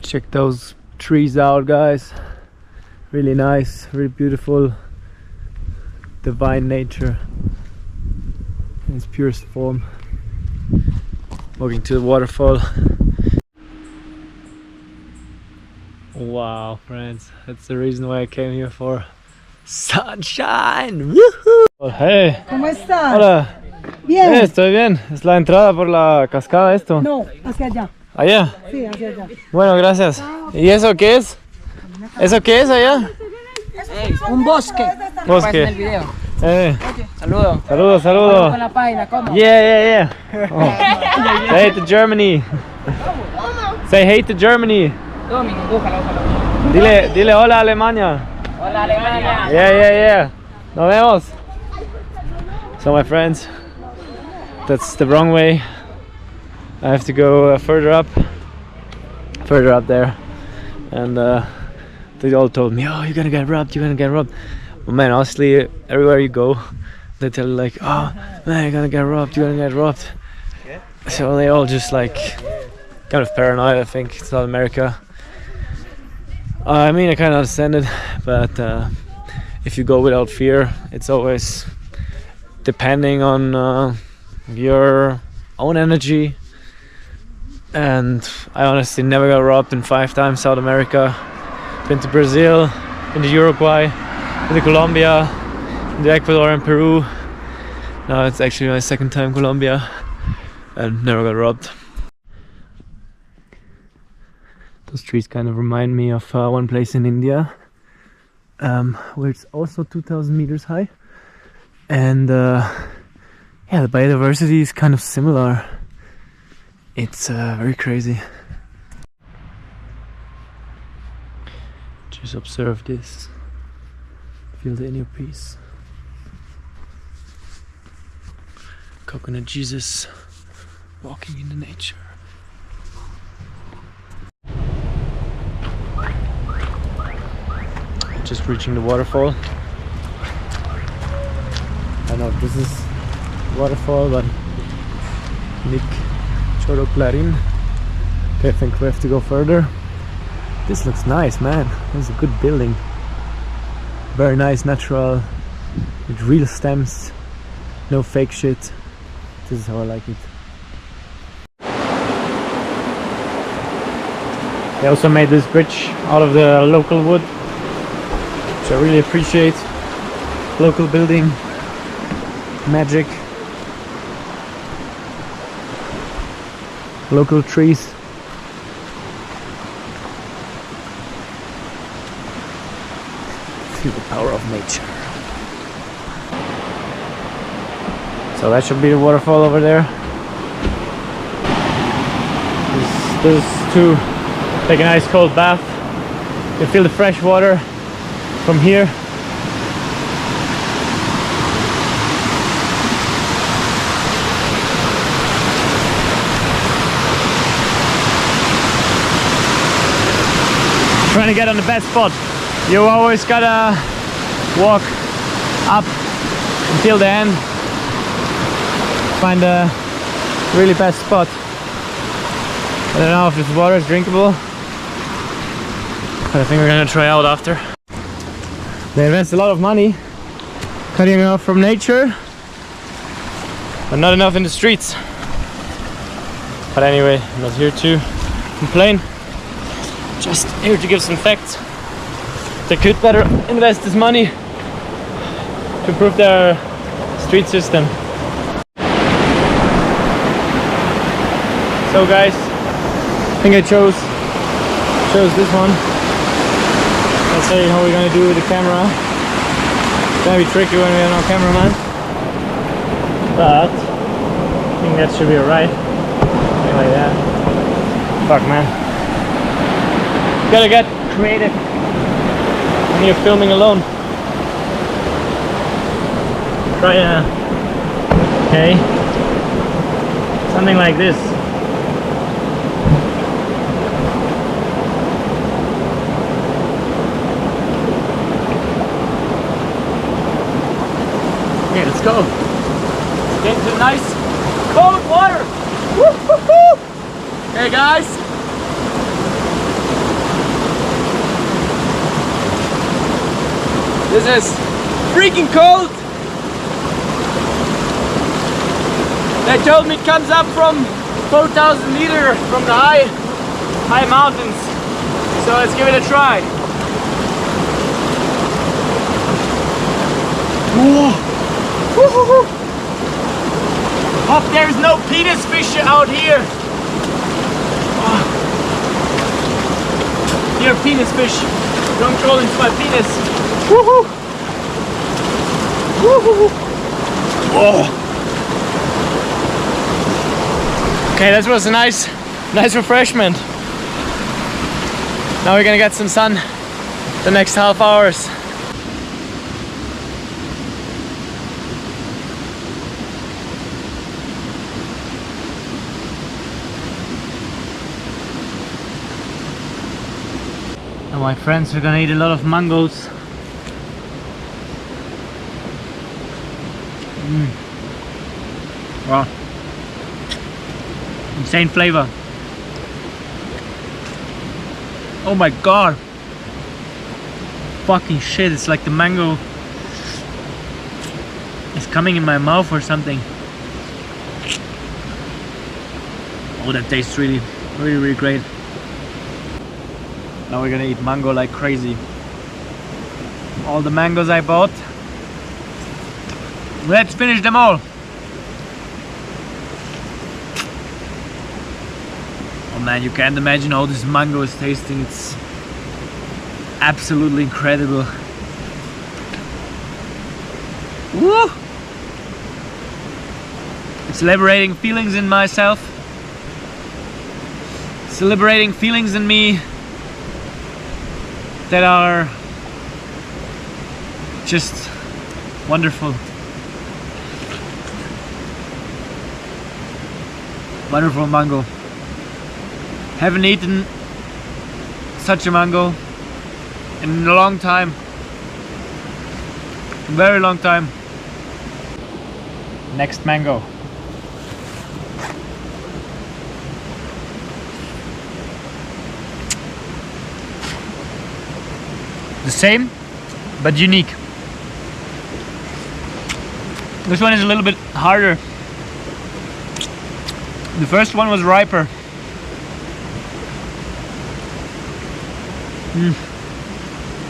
Check those trees out, guys. Really nice, really beautiful, divine nature in its purest form. Walking to the waterfall. Wow, friends, that's the reason why I came here for sunshine. Woohoo! Oh, hey. ¿Cómo estás? Hola. Bien. Estoy bien. ¿Es la entrada por la cascada esto? No, hacia allá. ¿Allá? Sí, hacia allá. Bueno, gracias. ¿Y eso qué es? ¿Eso qué es allá? Un bosque. Bosque. En el video. Saludos. Saludos. Saludos. Con la página, ¿cómo? Yeah. Oh. Say hey to Germany. Say hey to Germany. Dile hola Alemania. Hola, Alemania. Yeah. Nos vemos. So my friends, that's the wrong way. I have to go further up there, and they all told me, oh, you're gonna get robbed. But man, honestly, everywhere you go, they tell you like, oh man, you're gonna get robbed. So they all just like kind of paranoid. I think it's South America. I mean, I kind of understand it, but if you go without fear, it's always depending on your own energy. And I honestly never got robbed in 5 times South America. Been to Brazil, been to Uruguay, been to Colombia, been to Ecuador and Peru. Now it's actually my 2nd time Colombia, and never got robbed. Those trees kind of remind me of one place in India, where it's also 2,000 meters high, and yeah, the biodiversity is kind of similar. It's very crazy. Just observe this. Feel the inner peace. Coconut Jesus walking in the nature. Just reaching the waterfall. I don't know if this is waterfall, but Nick Clarin. Okay, I think we have to go further. This looks nice, man. This is a good building. Very nice, natural, with real stems, no fake shit. This is how I like it. They also made this bridge out of the local wood, which I really appreciate. Local building magic. Local trees. Feel the power of nature. So that should be the waterfall over there. This is to take a nice cold bath. You can feel the fresh water from here. Trying to get on the best spot. You always gotta walk up until the end, find the really best spot. I don't know if this water is drinkable, but I think we're gonna try out after. They invest a lot of money cutting off from nature, but not enough in the streets. But anyway, I'm not here to complain. Just here to give some facts. They could better invest this money to improve their street system. So guys, I think I chose this one. Let's see how we're gonna do with the camera. It's gonna be tricky when we have no cameraman, but I think that should be alright. Something like that. Fuck, man. Gotta get creative when you're filming alone. Try okay, something like this. Okay, let's go. Let's get into nice cold water. Woo-hoo-hoo. Hey guys. This is freaking cold. They told me it comes up from 4,000 meters from the high mountains. So let's give it a try. Hope there's no penis fish out here. Here, penis fish. Don't crawl into my penis. Woohoo! Woohoo! Whoa! Okay, that was a nice refreshment. Now we're gonna get some sun the next half hours. Now my friends, we're gonna eat a lot of mangoes. Wow. Insane flavor. Oh my god. Fucking shit, it's like the mango is coming in my mouth or something. Oh, that tastes really great. Now we're gonna eat mango like crazy. All the mangoes I bought. Let's finish them all. Oh man, you can't imagine how this mango is tasting. It's absolutely incredible. Woo! It's liberating feelings in myself. It's liberating feelings in me that are just wonderful. Wonderful mango. Haven't eaten such a mango in a long time. A very long time. Next mango. The same, but unique. This one is a little bit harder. The first one was riper.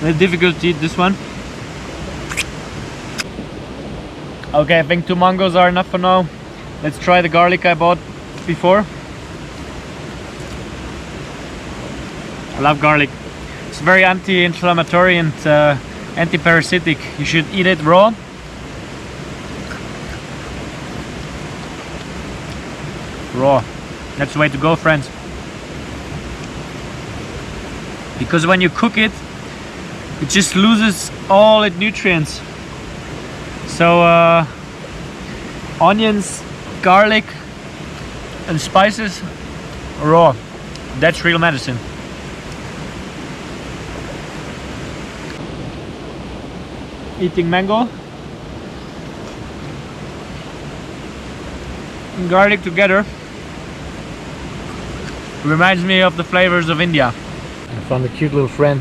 Very difficult to eat this one. Okay, I think 2 mangoes are enough for now. Let's try the garlic I bought before. I love garlic. It's very anti-inflammatory and anti-parasitic. You should eat it raw. Raw. That's the way to go, friends. Because when you cook it, it just loses all its nutrients. So onions, garlic and spices raw. That's real medicine. Eating mango and garlic together reminds me of the flavors of India. I found a cute little friend.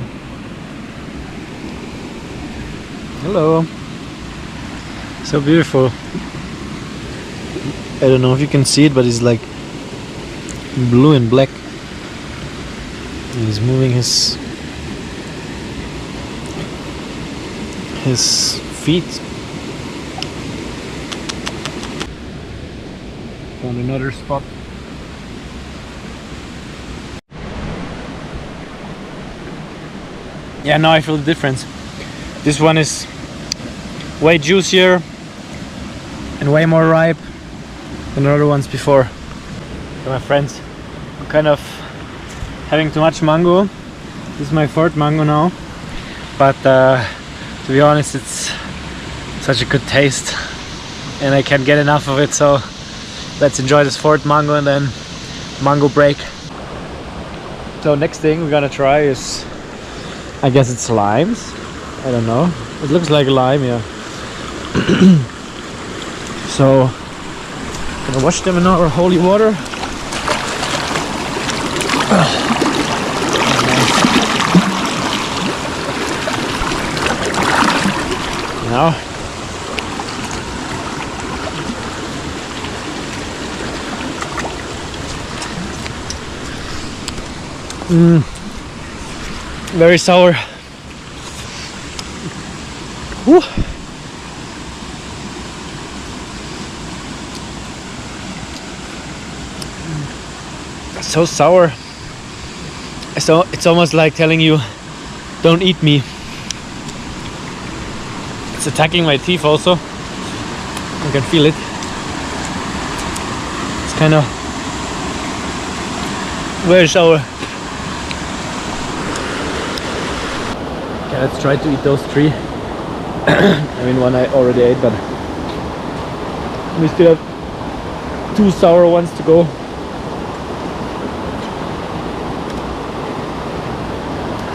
Hello. So beautiful. I don't know if you can see it, but it's like blue and black. And he's moving his feet. Found another spot. Yeah, now I feel the difference. This one is way juicier and way more ripe than the other ones before. So my friends, I'm kind of having too much mango. This is my 4th mango now, but to be honest, it's such a good taste and I can't get enough of it, so let's enjoy this 4th mango and then mango break. So next thing we're gonna try is, I guess it's limes. I don't know. It looks like a lime, yeah. So I'm gonna wash them in our holy water. Now very sour. Woo. So sour. So it's almost like telling you, don't eat me. It's attacking my teeth also. I can feel it. It's kind of very sour. Okay, let's try to eat those 3. I mean, one I already ate, but we still have 2 sour ones to go.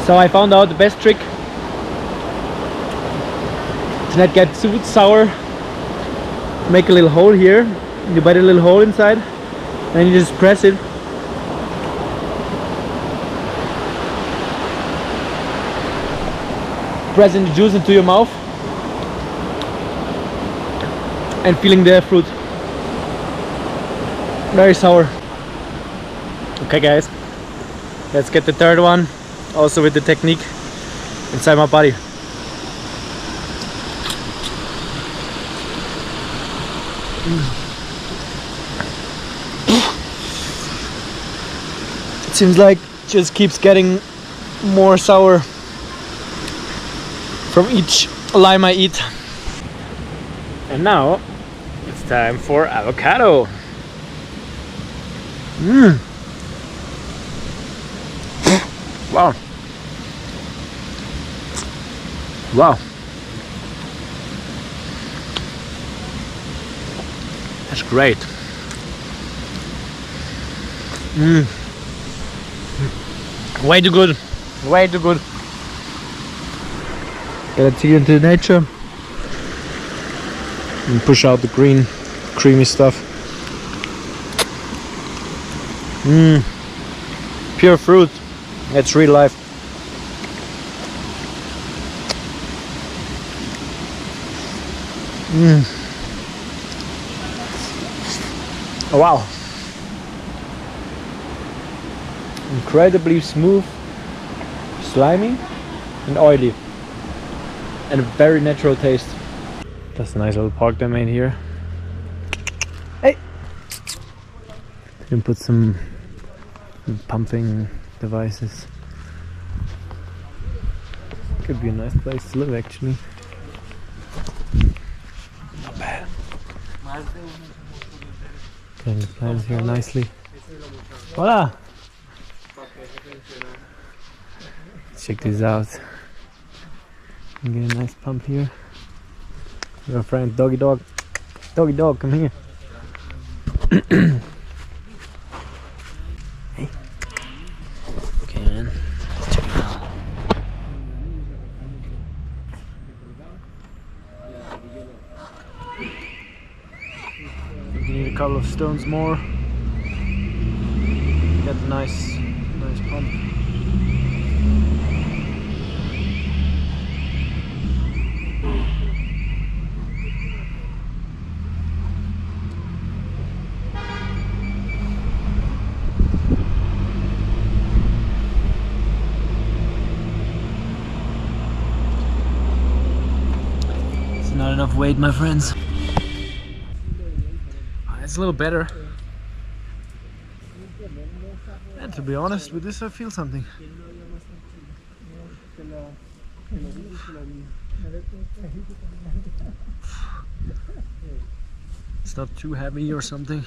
So I found out the best trick to not get too sour. Make a little hole here. You bite a little hole inside, and you just press it. Pressing the juice into your mouth and feeling the fruit. Very sour. Okay guys, let's get the 3rd one, also with the technique inside my body. It seems like it just keeps getting more sour from each lime I eat. And now it's time for avocado. Wow. Wow. That's great. Way too good. Way too good. Gotta take it into nature and push out the green, creamy stuff. Pure fruit. It's real life. Oh, wow. Incredibly smooth, slimy and oily, and a very natural taste. That's a nice little park they made here. Hey! You can put some pumping devices. Could be a nice place to live actually. Not bad. Getting the plants here nicely. Hola! Check this out. You can get a nice pump here. Your friend Doggy Dog. Doggy Dog, come here. Hey. Okay man, let's check it out. You need a couple of stones more. Get a nice pump. It's not enough weight, my friends. It's a little better. And to be honest, with this I feel something. It's not too heavy or something.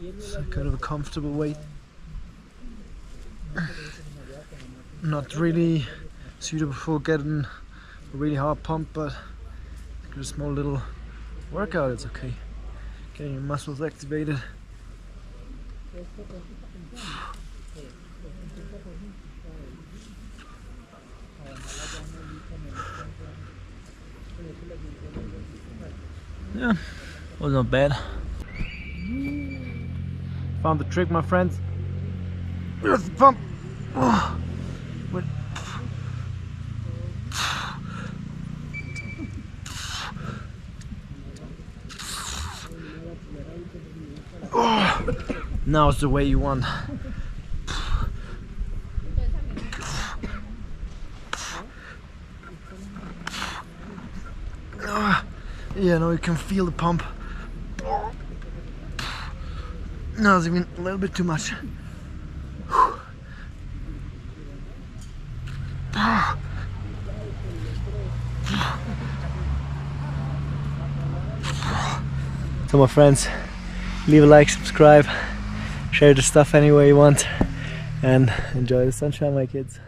It's kind of a comfortable weight. Not really suitable for getting a really hard pump, but a small little workout, it's okay. Getting your muscles activated. Yeah, was not bad. Found the trick, my friends. Here's the pump. Oh, now's the way you want. Yeah, now you can feel the pump. No, it's even a little bit too much. So my friends, leave a like, subscribe, share the stuff any way you want, and enjoy the sunshine, my kids.